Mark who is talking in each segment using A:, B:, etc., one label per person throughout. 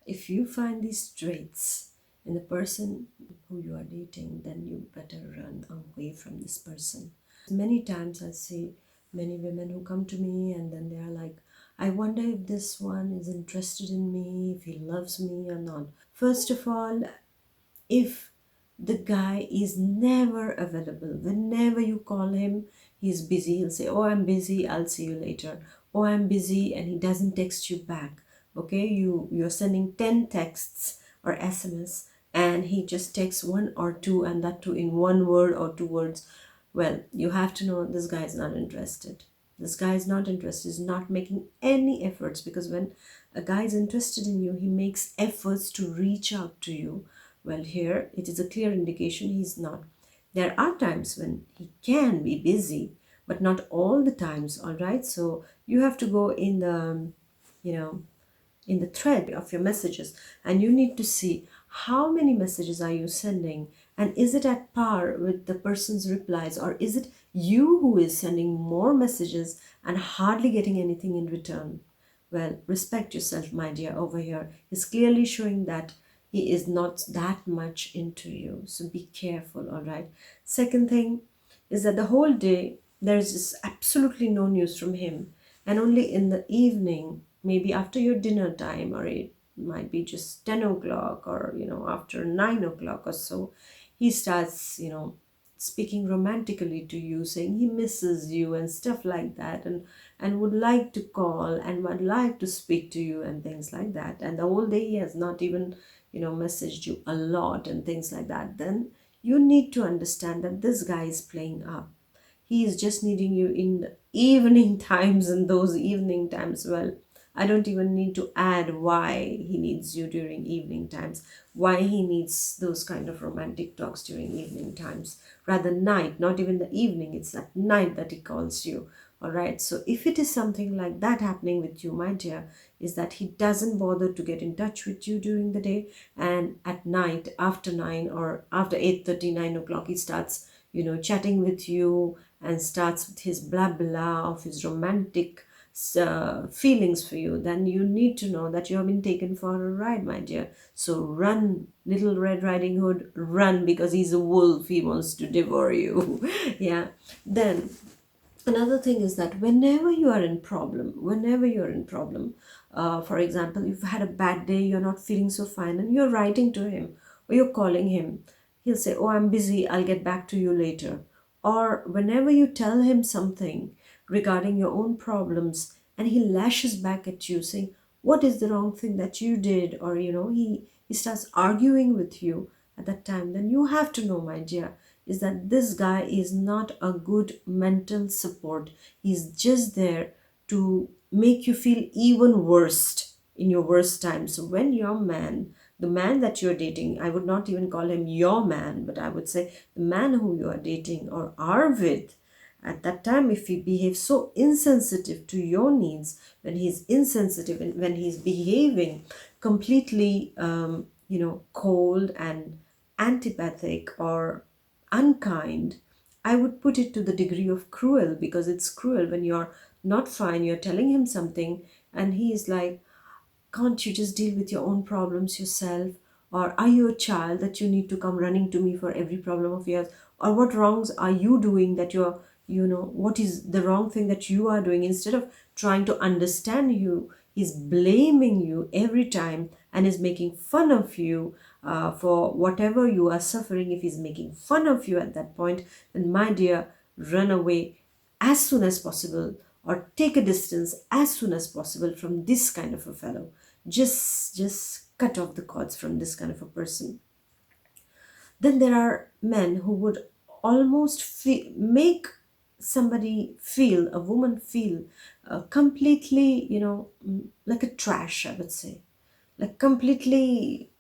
A: if you find these traits in the person who you are dating, then you better run away from this person. Many times I see many women who come to me and then they are like, I wonder if this one is interested in me, if he loves me or not. First of all, if the guy is never available, whenever you call him, he's busy, he'll say, oh, I'm busy, I'll see you later. Oh, I'm busy, and he doesn't text you back. Okay, you're sending 10 texts or SMS, and he just texts one or two, and that too in one word or two words. Well, you have to know this guy is not interested. This guy is not interested, is not making any efforts, because when a guy is interested in you, he makes efforts to reach out to you. Well, here it is a clear indication he's not. There are times when he can be busy, but not all the times, all right? So you have to go in the, you know, in the thread of your messages, and you need to see how many messages are you sending, and is it at par with the person's replies, or is it you who is sending more messages and hardly getting anything in return? Well, respect yourself, my dear. Over here he's clearly showing that he is not that much into you, so be careful, all right? Second thing is that the whole day there is just absolutely no news from him, and only in the evening, maybe after your dinner time, or it might be just 10 o'clock, or after 9 o'clock or so, he starts speaking romantically to you, saying he misses you and stuff like that, and would like to call and would like to speak to you and things like that, and the whole day he has not even messaged you a lot and things like that. Then you need to understand that this guy is playing up. He is just needing you in the evening times, and those evening times, well, I don't even need to add why he needs you during evening times, why he needs those kind of romantic talks during evening times, rather night, not even the evening, it's at night that he calls you. All right, so if it is something like that happening with you, my dear, is that he doesn't bother to get in touch with you during the day, and at night after 9 or after 8:30, 9 o'clock, he starts chatting with you and starts with his blah blah of his romantic feelings for you, then you need to know that you have been taken for a ride, my dear. So run, little Red Riding Hood, run, because he's a wolf. He wants to devour you. Yeah. Then another thing is that whenever you're in problem, for example, you've had a bad day, you're not feeling so fine, and you're writing to him or you're calling him, he'll say, oh, I'm busy, I'll get back to you later. Or whenever you tell him something regarding your own problems, and he lashes back at you saying, what is the wrong thing that you did, or he starts arguing with you at that time, then you have to know, my dear, is that this guy is not a good mental support. He's just there to make you feel even worst in your worst times. So when your man, the man that you're dating, I would not even call him your man, but I would say the man who you are dating or are with, at that time, if he behaves so insensitive to your needs, when he's insensitive and when he's behaving completely cold and antipathic or unkind, I would put it to the degree of cruel, because it's cruel when you're not fine, you're telling him something, and he is like, can't you just deal with your own problems yourself? Or are you a child that you need to come running to me for every problem of yours? Or what wrongs are you doing that what is the wrong thing that you are doing? Instead of trying to understand you, he's blaming you every time and is making fun of you for whatever you are suffering. If he's making fun of you at that point, then my dear, run away as soon as possible, or take a distance as soon as possible from this kind of a fellow. Just cut off the cords from this kind of a person. Then there are men who would almost make somebody feel, a woman feel, completely, like a trash, I would say, like completely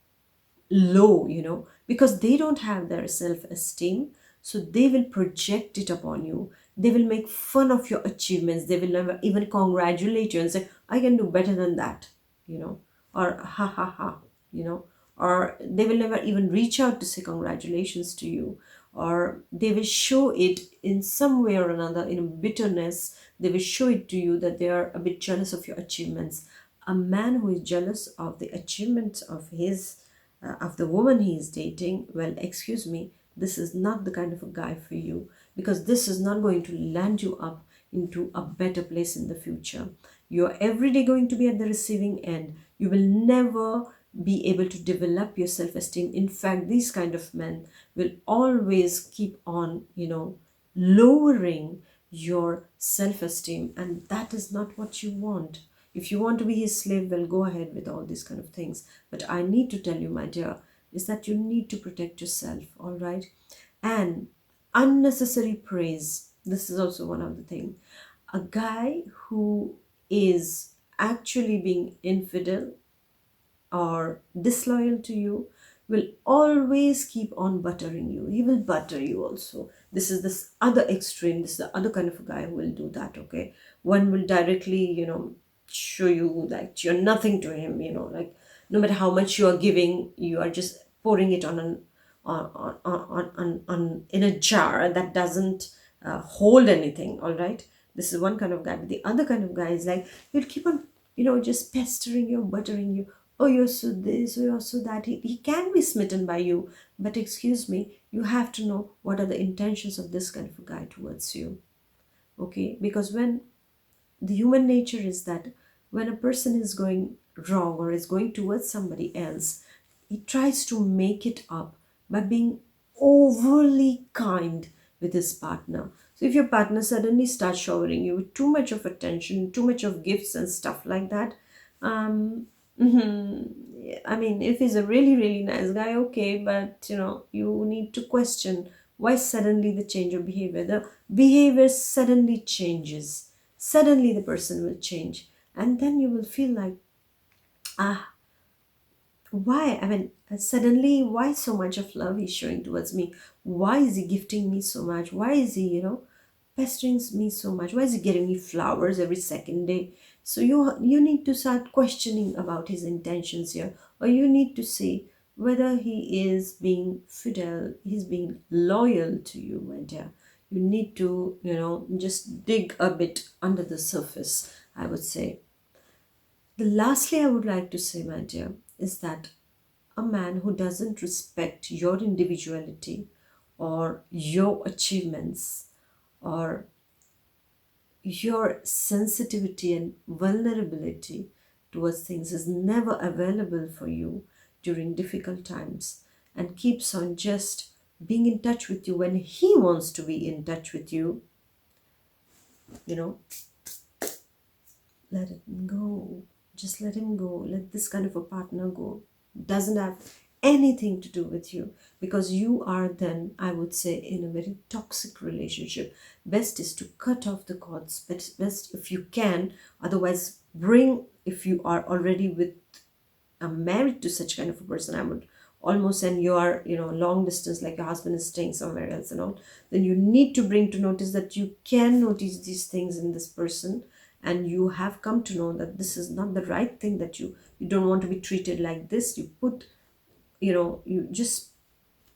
A: low, because they don't have their self-esteem. So they will project it upon you. They will make fun of your achievements. They will never even congratulate you and say, I can do better than that, or ha ha ha, or they will never even reach out to say congratulations to you, or they will show it in some way or another in bitterness. They will show it to you that they are a bit jealous of your achievements. A man who is jealous of the achievements of the woman he is dating, well, excuse me, this is not the kind of a guy for you, because this is not going to land you up into a better place in the future. You're every day going to be at the receiving end. You will never be able to develop your self-esteem. In fact, these kind of men will always keep on, lowering your self-esteem, and that is not what you want. If you want to be his slave, well, go ahead with all these kind of things. But I need to tell you, my dear, is that you need to protect yourself, all right? And unnecessary praise, this is also one of the things. A guy who is actually being infidel or disloyal to you will always keep on buttering you. He will butter you also. This is this other extreme. This is the other kind of a guy who will do that, okay? One will directly, show you that you're nothing to him, like no matter how much you are giving, you are just pouring it on in a jar that doesn't hold anything, all right? This is one kind of guy. But the other kind of guy is like, he'll keep on, just pestering you, buttering you. Oh, you're so this, oh, you're so that. He can be smitten by you, but excuse me, you have to know what are the intentions of this kind of a guy towards you, okay? Because when the human nature is that when a person is going wrong or is going towards somebody else, he tries to make it up by being overly kind with his partner. So if your partner suddenly starts showering you with too much of attention, too much of gifts and stuff like that, mhm, I mean, if he's a really, really nice guy, okay, but you need to question why suddenly the change of behavior. The behavior suddenly changes. Suddenly the person will change. And then you will feel like, ah, why? I mean, suddenly, why so much of love he's showing towards me? Why is he gifting me so much? Why is he, pestering me so much? Why is he getting me flowers every second day? So you need to start questioning about his intentions here, or you need to see whether he is being fidel, he's being loyal to you, my dear. You need to, just dig a bit under the surface, I would say. The lastly, I would like to say, my dear, is that a man who doesn't respect your individuality or your achievements or your sensitivity and vulnerability towards things is never available for you during difficult times and keeps on just being in touch with you when he wants to be in touch with you, you know, let it go. Just let him go. Let this kind of a partner go. Doesn't have anything to do with you, because you are then, I would say, in a very toxic relationship. Best is to cut off the cords. Best if you can. Otherwise, if you are already with married to such kind of a person, I would almost, and you are, long distance, like your husband is staying somewhere else and all, then you need to bring to notice that you can notice these things in this person, and you have come to know that this is not the right thing, that you don't want to be treated like this. You just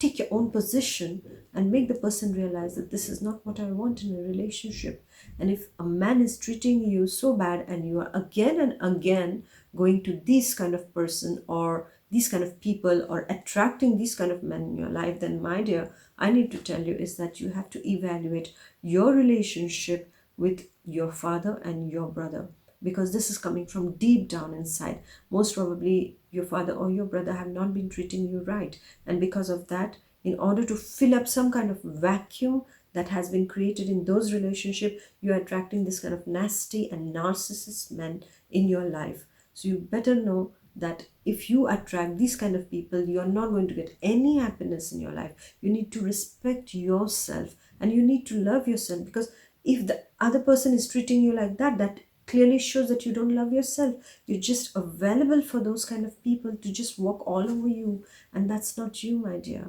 A: take your own position and make the person realize that this is not what I want in a relationship. And if a man is treating you so bad and you are again and again going to this kind of person or these kind of people or attracting these kind of men in your life, then my dear, I need to tell you is that you have to evaluate your relationship with your father and your brother, because this is coming from deep down inside. Most probably your father or your brother have not been treating you right, and because of that, in order to fill up some kind of vacuum that has been created in those relationships, you are attracting this kind of nasty and narcissist men in your life. So you better know that if you attract these kind of people, you are not going to get any happiness in your life. You need to respect yourself and you need to love yourself, because if the other person is treating you like that, that clearly shows that you don't love yourself. You're just available for those kind of people to just walk all over you, and that's not you, my dear.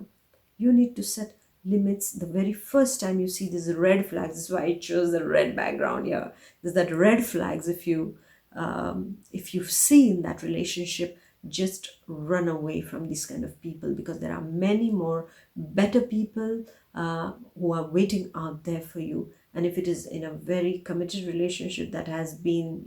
A: You need to set limits the very first time you see these red flags. This is why I chose the red background here. There's that red flags. If you see in that relationship, just run away from these kind of people, because there are many more better people who are waiting out there for you. And if it is in a very committed relationship that has been,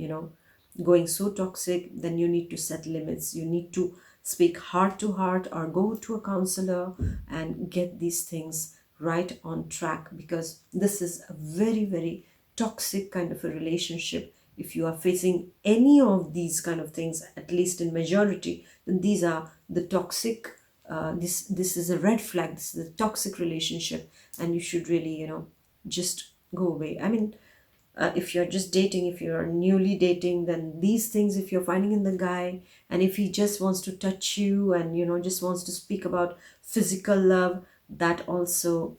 A: going so toxic, then you need to set limits. You need to speak heart to heart or go to a counselor and get these things right on track, because this is a very, very toxic kind of a relationship. If you are facing any of these kind of things, at least in majority, then these are the toxic, this is a red flag, this is a toxic relationship, and you should really, just go away. I mean, if you're just dating, if you're newly dating, then these things, if you're finding in the guy, and if he just wants to touch you and just wants to speak about physical love, that also,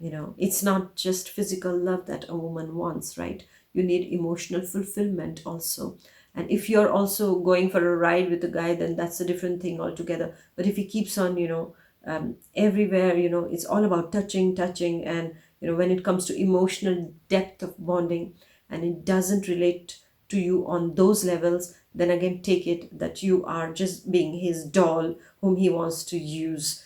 A: it's not just physical love that a woman wants, right? You need emotional fulfillment also. And if you're also going for a ride with a guy, then that's a different thing altogether. But if he keeps on, everywhere, it's all about touching, touching, and when it comes to emotional depth of bonding, and it doesn't relate to you on those levels, then again take it that you are just being his doll whom he wants to use.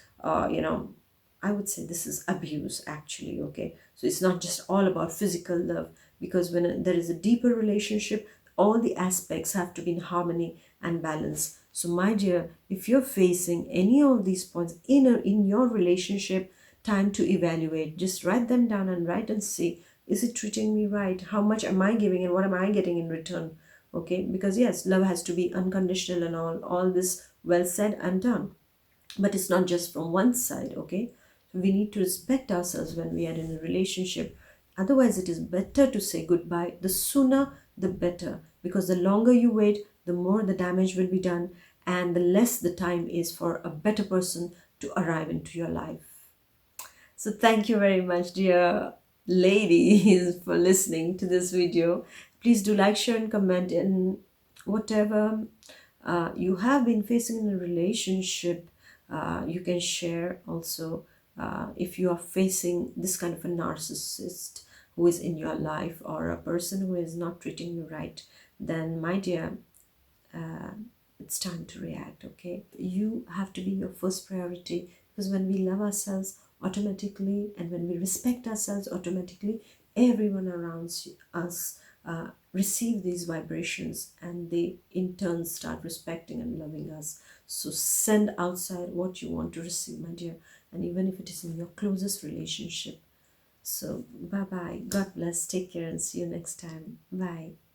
A: I would say this is abuse, actually. Okay, so it's not just all about physical love, because when there is a deeper relationship, all the aspects have to be in harmony and balance. So, my dear, if you're facing any of these points in your relationship, time to evaluate. Just write them down and write and see, is it treating me right? How much am I giving and what am I getting in return? Okay, because yes, love has to be unconditional and all this well said and done, but it's not just from one side. Okay, so we need to respect ourselves when we are in a relationship. Otherwise, it is better to say goodbye, the sooner the better, because the longer you wait, the more the damage will be done, and the less the time is for a better person to arrive into your life. So thank you very much, dear ladies, for listening to this video. Please do like, share, and comment. And whatever you have been facing in a relationship, you can share also. If you are facing this kind of a narcissist who is in your life, or a person who is not treating you right, then my dear, it's time to react. Okay, you have to be your first priority, because when we love ourselves automatically, and when we respect ourselves automatically, everyone around us receive these vibrations, and they in turn start respecting and loving us. So send outside what you want to receive, my dear, and even if it is in your closest relationship. So bye bye, god bless, take care, and see you next time. Bye.